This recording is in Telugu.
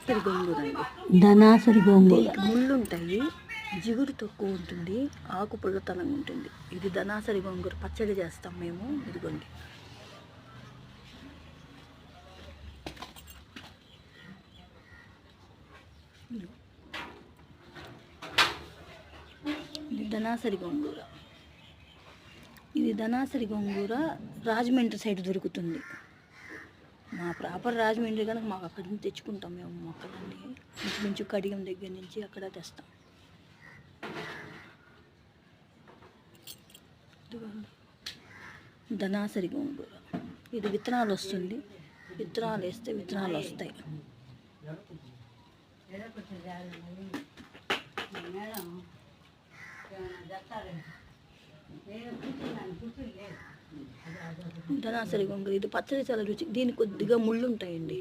ధనాసరి గోంగూర అండి. ధనాసరి గోంగూర. దీనికి ముళ్ళు ఉంటాయి, జిగురు తక్కువ ఉంటుంది, ఆకు పుల్లతనంగా ఉంటుంది. ఇది ధనాసరి గోంగూర పచ్చడి చేస్తాం మేము. ఇదిగోండి. ఇది ధనాసరి గోంగూర. ఇది ధనాసరి గోంగూర రాజమండ్రి సైడ్ దొరుకుతుంది. మా ప్రాపర్ రాజమండ్రి కనుక మాకు అక్కడి నుంచి తెచ్చుకుంటాం మేము మొక్కలన్నీ. ఇంచుమించు కడియం దగ్గర నుంచి అక్కడ తెస్తాం. ధనాసరి గోంగూర ఇది విత్తనాలు వస్తుంది. విత్తనాలు వేస్తే విత్తనాలు వస్తాయి. ధనాసరి గోంగూర ఇది పచ్చడి చాలా రుచి. దీనికి కొద్దిగా ముళ్ళు ఉంటాయండి.